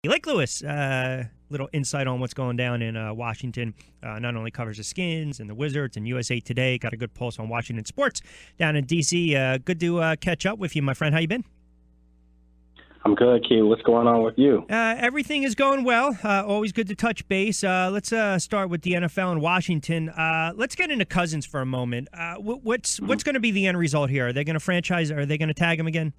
Lake Lewis, little insight on what's going down in Washington. Not only covers the Skins and the Wizards and USA Today, got a good pulse on Washington sports down in D.C. Good to catch up with you, my friend. How you been? I'm good, Q. What's going on with you? Everything is going well. Always good to touch base. Let's start with the NFL in Washington. Let's get into Cousins for a moment. What's going to be the end result here? Are they going to franchise? Are they going to tag him again?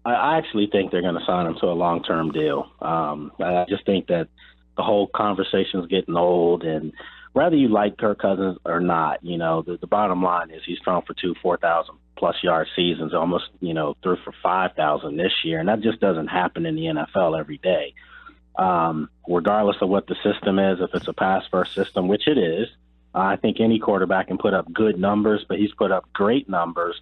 I actually think they're going to sign him to a long-term deal. I just think that the whole conversation is getting old, and whether you like Kirk Cousins or not, the bottom line is he's thrown for 4,000-plus yard seasons, almost, threw for 5,000 this year, and that just doesn't happen in the NFL every day. Regardless of what the system is, if it's a pass-first system, which it is, I think any quarterback can put up good numbers, but he's put up great numbers.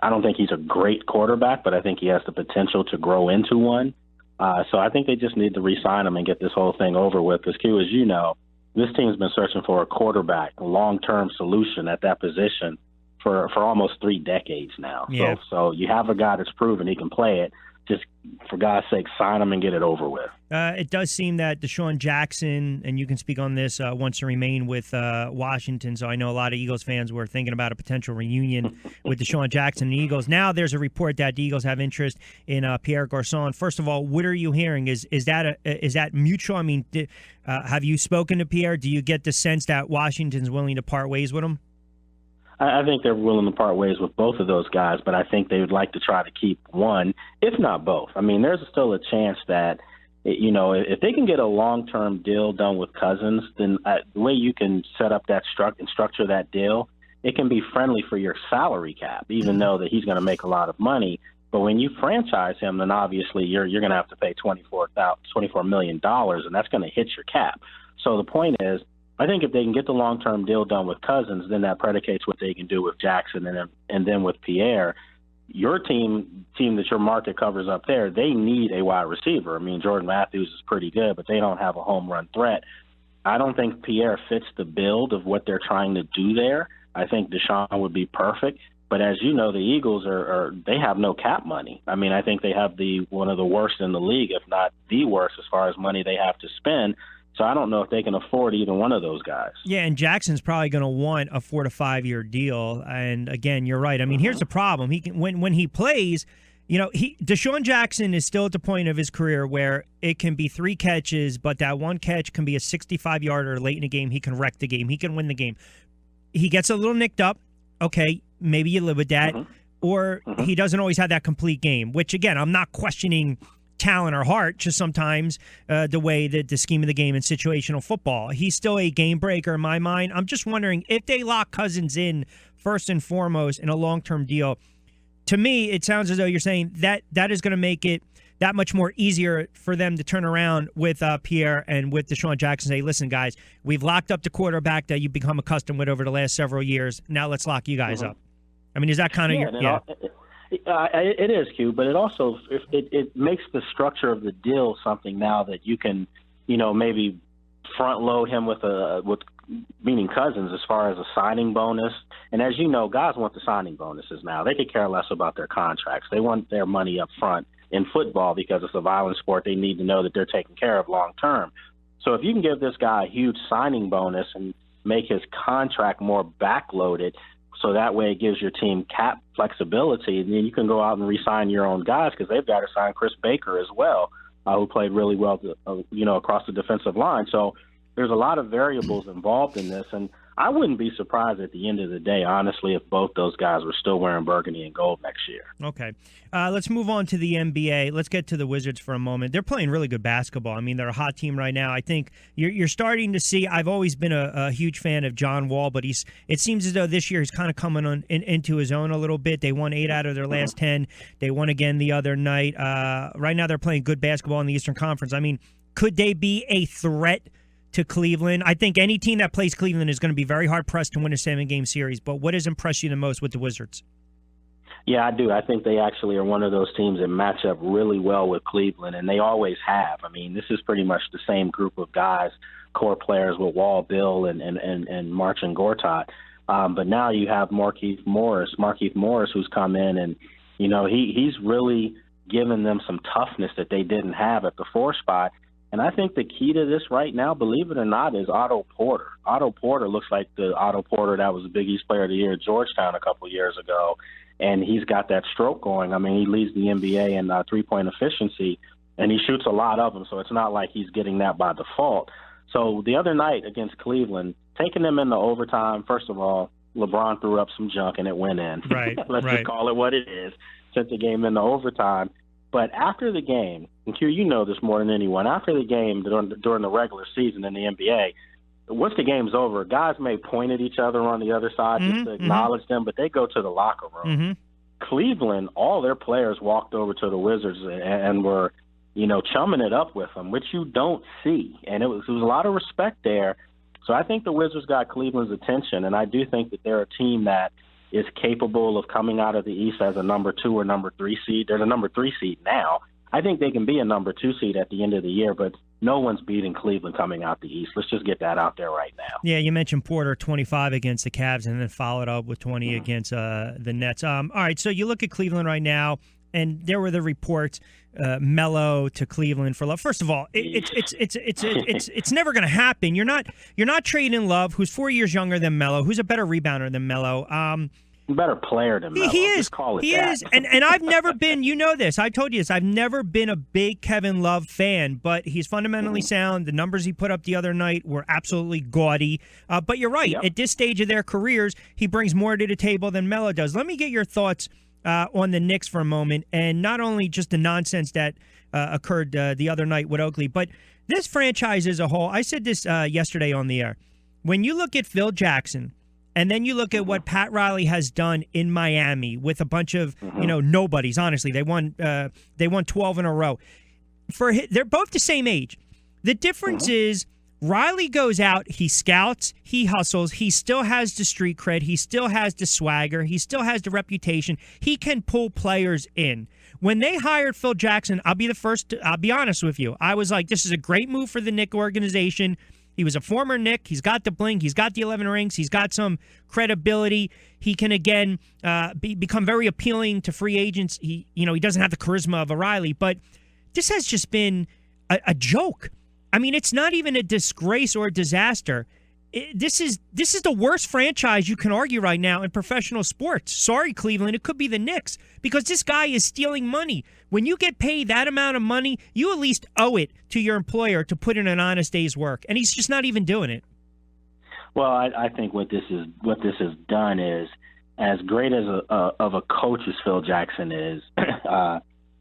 I don't think he's a great quarterback, but I think he has the potential to grow into one. So I think they just need to re-sign him and get this whole thing over with. Because, Q, as you know, this team's been searching for a quarterback, a long-term solution at that position for almost 3 decades now. Yeah. So you have a guy that's proven he can play it. Just, for God's sake, sign him and get it over with. It does seem that Deshaun Jackson, and you can speak on this, wants to remain with Washington. So I know a lot of Eagles fans were thinking about a potential reunion with Deshaun Jackson and the Eagles. Now there's a report that the Eagles have interest in Pierre Garçon. First of all, what are you hearing? Is that mutual? I mean, have you spoken to Pierre? Do you get the sense that Washington's willing to part ways with him? I think they're willing to part ways with both of those guys, but I think they would like to try to keep one, if not both. I mean, there's still a chance that, if they can get a long-term deal done with Cousins, then the way you can set up that structure that deal, it can be friendly for your salary cap, even though that he's going to make a lot of money. But when you franchise him, then obviously you're going to have to pay $24 million, and that's going to hit your cap. So the point is, I think if they can get the long-term deal done with Cousins, then that predicates what they can do with Jackson and then with Pierre. Your team that your market covers up there, they need a wide receiver. I mean, Jordan Matthews is pretty good, but they don't have a home run threat. I don't think Pierre fits the build of what they're trying to do there. I think Deshaun would be perfect. But as you know, the Eagles they have no cap money. I mean, I think they have one of the worst in the league, if not the worst, as far as money they have to spend. So I don't know if they can afford either one of those guys. Yeah, and Jackson's probably going to want a 4 to 5 year deal. And again, you're right. I mean, here's the problem: he can when he plays, Deshaun Jackson is still at the point of his career where it can be 3 catches, but that one catch can be a 65-yarder late in the game. He can wreck the game. He can win the game. He gets a little nicked up. Okay, maybe you live with that, or he doesn't always have that complete game. Which again, I'm not questioning talent or heart, just sometimes the way that the scheme of the game in situational football. He's still a game breaker in my mind. I'm just wondering if they lock Cousins in first and foremost in a long-term deal. To me, it sounds as though you're saying that is going to make it that much more easier for them to turn around with Pierre and with Deshaun Jackson. Say, listen, guys, we've locked up the quarterback that you've become accustomed with over the last several years. Now let's lock you guys up. I mean, is that kind of your It is, Q, but it also it makes the structure of the deal something now that you can, maybe front load him with meaning Cousins as far as a signing bonus. And as you know, guys want the signing bonuses now. They could care less about their contracts. They want their money up front in football because it's a violent sport. They need to know that they're taken care of long term. So if you can give this guy a huge signing bonus and make his contract more backloaded, so that way it gives your team cap flexibility, and then you can go out and re-sign your own guys because they've got to sign Chris Baker as well, who played really well, across the defensive line. So there's a lot of variables involved in this, and I wouldn't be surprised at the end of the day, honestly, if both those guys were still wearing burgundy and gold next year. Okay. Let's move on to the NBA. Let's get to the Wizards for a moment. They're playing really good basketball. I mean, they're a hot team right now. I think you're starting to see – I've always been a huge fan of John Wall, but it seems as though this year he's kind of coming into his own a little bit. They won 8 out of their last 10. They won again the other night. Right now they're playing good basketball in the Eastern Conference. I mean, could they be a threat to Cleveland? I think any team that plays Cleveland is going to be very hard-pressed to win a 7-game series, but what has impressed you the most with the Wizards? Yeah, I do. I think they actually are one of those teams that match up really well with Cleveland, and they always have. I mean, this is pretty much the same group of guys, core players with Wall, Bill, and Marcin Gortat. But now you have Markieff Morris, who's come in, and he's really given them some toughness that they didn't have at the 4 spot. And I think the key to this right now, believe it or not, is Otto Porter. Otto Porter looks like the Otto Porter that was the Big East Player of the Year at Georgetown a couple of years ago, and he's got that stroke going. I mean, he leads the NBA in three-point efficiency, and he shoots a lot of them, so it's not like he's getting that by default. So the other night against Cleveland, taking them into overtime, first of all, LeBron threw up some junk and it went in. Right. Let's just call it what it is, sent the game into overtime. But after the game, and Q, you know this more than anyone, after the game during the regular season in the NBA, once the game's over, guys may point at each other on the other side just to acknowledge them, but they go to the locker room. Cleveland, all their players walked over to the Wizards and were, chumming it up with them, which you don't see. And it was a lot of respect there. So I think the Wizards got Cleveland's attention, and I do think that they're a team that is capable of coming out of the East as a number 2 or number 3 seed. They're the number 3 seed now. I think they can be a number 2 seed at the end of the year, but no one's beating Cleveland coming out the East. Let's just get that out there right now. Yeah, you mentioned Porter, 25 against the Cavs, and then followed up with 20 against the Nets. All right, so you look at Cleveland right now, and there were the reports, Melo to Cleveland for Love. First of all, it's never going to happen. You're not trading Love, who's 4 years younger than Melo, who's a better rebounder than Melo. Better player than Melo. He is. Just call it he that. is. And I've never been, this, I told you this, I've never been a big Kevin Love fan, but he's fundamentally sound. The numbers he put up the other night were absolutely gaudy. But you're right. Yep. At this stage of their careers, he brings more to the table than Melo does. Let me get your thoughts on the Knicks for a moment, and not only just the nonsense that occurred the other night with Oakley, but this franchise as a whole. I said this yesterday on the air. When you look at Phil Jackson, and then you look at what Pat Riley has done in Miami with a bunch of nobodies. Honestly, they won 12 in a row. They're both the same age. The difference is Riley goes out, he scouts, he hustles, he still has the street cred, he still has the swagger, he still has the reputation. He can pull players in. When they hired Phil Jackson, I'll be honest with you. I was like, this is a great move for the Knicks organization. He was a former Knick. He's got the bling. He's got the 11 rings. He's got some credibility. He can, again, become very appealing to free agents. He doesn't have the charisma of a Riley, but this has just been a joke. I mean, it's not even a disgrace or a disaster. This is the worst franchise you can argue right now in professional sports. Sorry, Cleveland. It could be the Knicks because this guy is stealing money. When you get paid that amount of money, you at least owe it to your employer to put in an honest day's work, and he's just not even doing it. Well, I think what this has done is, as great as of a coach as Phil Jackson is,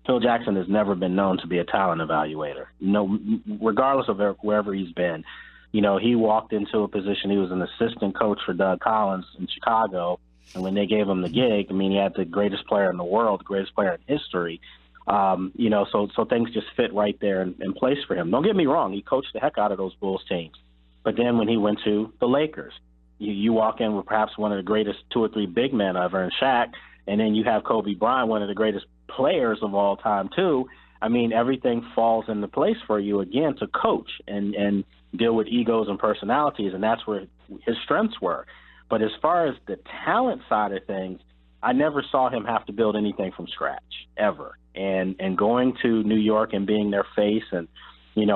Phil Jackson has never been known to be a talent evaluator. No, regardless of wherever he's been. He walked into a position. He was an assistant coach for Doug Collins in Chicago, and when they gave him the gig, I mean, he had the greatest player in the world, the greatest player in history. So things just fit right there in place for him. Don't get me wrong; he coached the heck out of those Bulls teams. But then when he went to the Lakers, you walk in with perhaps one of the greatest 2 or 3 big men ever in Shaq, and then you have Kobe Bryant, one of the greatest players of all time too. I mean, everything falls into place for you again to coach and deal with egos and personalities, and that's where his strengths were. But as far as the talent side of things, I never saw him have to build anything from scratch, ever. And going to New York and being their face and,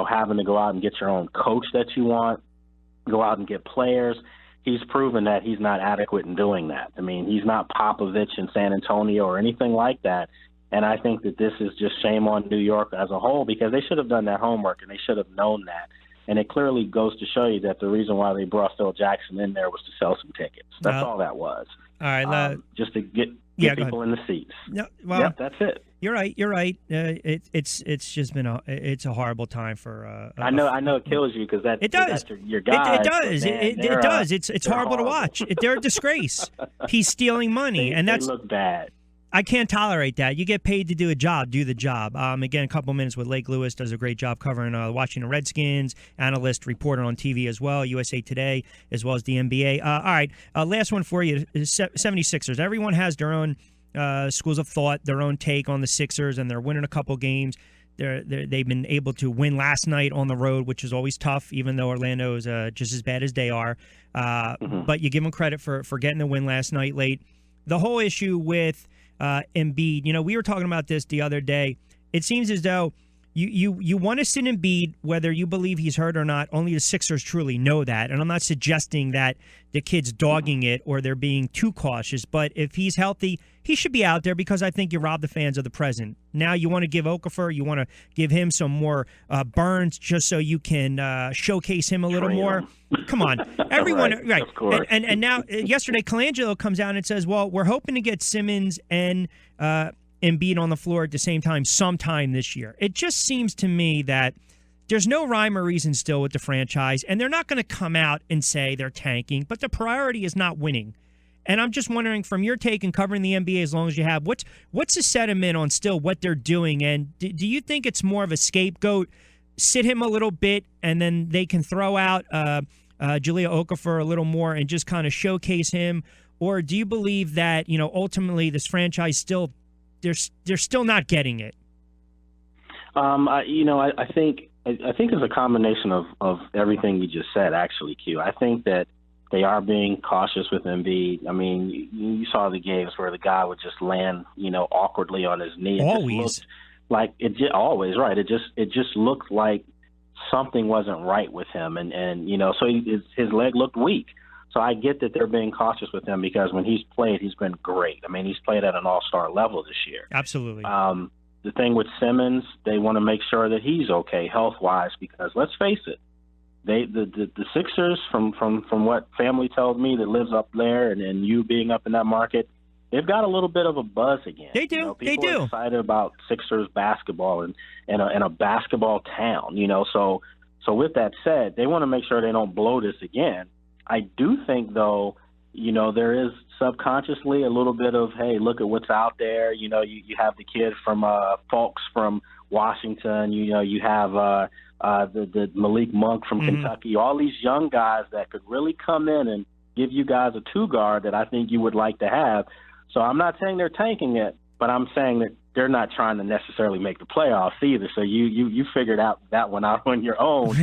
having to go out and get your own coach that you want, go out and get players, he's proven that he's not adequate in doing that. I mean, he's not Popovich in San Antonio or anything like that. And I think that this is just shame on New York as a whole because they should have done their homework and they should have known that. And it clearly goes to show you that the reason why they brought Phil Jackson in there was to sell some tickets. That's all that was. All right. Just to get people in the seats. No, well, yep, that's it. You're right. It's just been a horrible time for. I know it kills you because it does. That's your guy. It does. It does. It's horrible to watch. They're a disgrace. He's stealing money, and they look bad. I can't tolerate that. You get paid to do a job, do the job. Again, a couple minutes with Lake Lewis, does a great job covering the Washington Redskins, analyst, reporter on TV as well, USA Today, as well as the NBA. All right, last one for you, 76ers. Everyone has their own schools of thought, their own take on the Sixers, and they're winning a couple games. They've been able to win last night on the road, which is always tough, even though Orlando is just as bad as they are. But you give them credit for getting the win last night late. The whole issue with Embiid. We were talking about this the other day. It seems as though you want to sit Embiid, whether you believe he's hurt or not. Only the Sixers truly know that. And I'm not suggesting that the kid's dogging it or they're being too cautious. But if he's healthy, he should be out there because I think you rob the fans of the present. Now you want to give Okafor, you want to give him some more burns just so you can showcase him a little more. Come on. Everyone, right. Of course. And now, yesterday, Colangelo comes out and says, well, we're hoping to get Simmons and Embiid on the floor at the same time sometime this year. It just seems to me that there's no rhyme or reason still with the franchise, and they're not going to come out and say they're tanking, but the priority is not winning. And I'm just wondering, from your take and covering the NBA as long as you have, what's the sentiment on still what they're doing? And do you think it's more of a scapegoat, sit him a little bit, and then they can throw out Jahlil Okafor a little more and just kind of showcase him? Or do you believe that, ultimately this franchise still they're still not getting it? I think it's a combination of everything you just said, actually, Q. I think that they are being cautious with Embiid. I mean, you saw the games where the guy would just land, awkwardly on his knee. Always. Always, right. It just looked like something wasn't right with him. And so his leg looked weak. So I get that they're being cautious with him because when he's played, he's been great. I mean, he's played at an all-star level this year. Absolutely. The thing with Simmons, they want to make sure that he's okay health-wise because let's face it, the Sixers, from what family tells me that lives up there and you being up in that market, they've got a little bit of a buzz again. They do. People are excited about Sixers basketball and a basketball town. So with that said, they want to make sure they don't blow this again. I do think, though, there is subconsciously a little bit of, hey, look at what's out there. You have the kid from Fulks from Washington. You have the Malik Monk from Kentucky. All these young guys that could really come in and give you guys a two-guard that I think you would like to have. So I'm not saying they're tanking it, but I'm saying that they're not trying to necessarily make the playoffs either. So you figured out that one out on your own.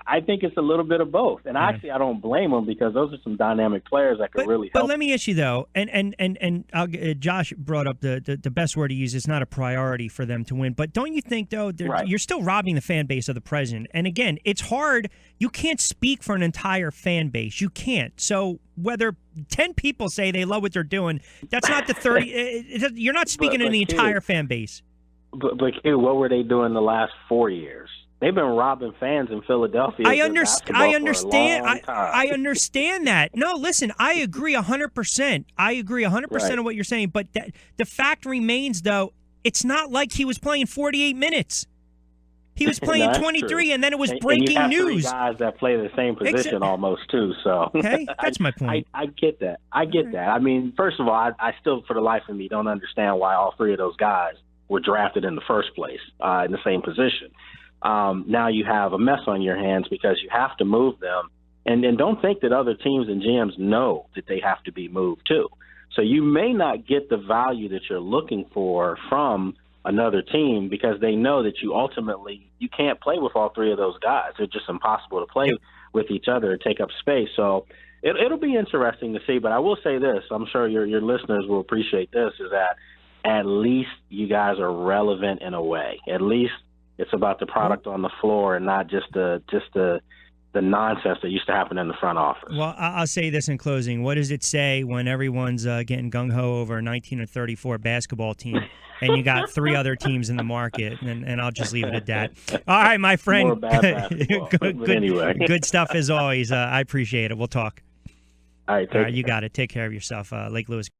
I think it's a little bit of both. And actually, I don't blame them because those are some dynamic players that could really help. But let me ask you, though, and Josh brought up the best word to use is not a priority for them to win. But don't you think, though, you're still robbing the fan base of the present? And again, it's hard. You can't speak for an entire fan base. You can't. So whether 10 people say they love what they're doing, that's not the 30. You're not speaking to the entire fan base. But Q, what were they doing the last 4 years? They've been robbing fans in Philadelphia. I understand. I understand that. No, listen, I agree 100%. I agree 100% of what you're saying. But the fact remains, though, it's not like he was playing 48 minutes. He was playing 23, true. And then it was breaking and you have news. 3 guys that play the same position almost too. So okay, that's my point. I get that. I mean, first of all, I still, for the life of me, don't understand why all 3 of those guys were drafted in the first place in the same position. Now you have a mess on your hands because you have to move them, and don't think that other teams and GMs know that they have to be moved too. So you may not get the value that you're looking for from another team because they know that you can't play with all 3 of those guys. They're just impossible to play with each other and take up space. So it'll be interesting to see. But I will say this: I'm sure your listeners will appreciate this: is that at least you guys are relevant in a way. At least it's about the product on the floor and not just the nonsense that used to happen in the front office. Well, I'll say this in closing. What does it say when everyone's getting gung-ho over a 19 or 34 basketball team and you got 3 other teams in the market? And I'll just leave it at that. All right, my friend. More bad basketball. Anyway. Good stuff as always. I appreciate it. We'll talk. All right, you got it. Take care of yourself. Lake Lewis.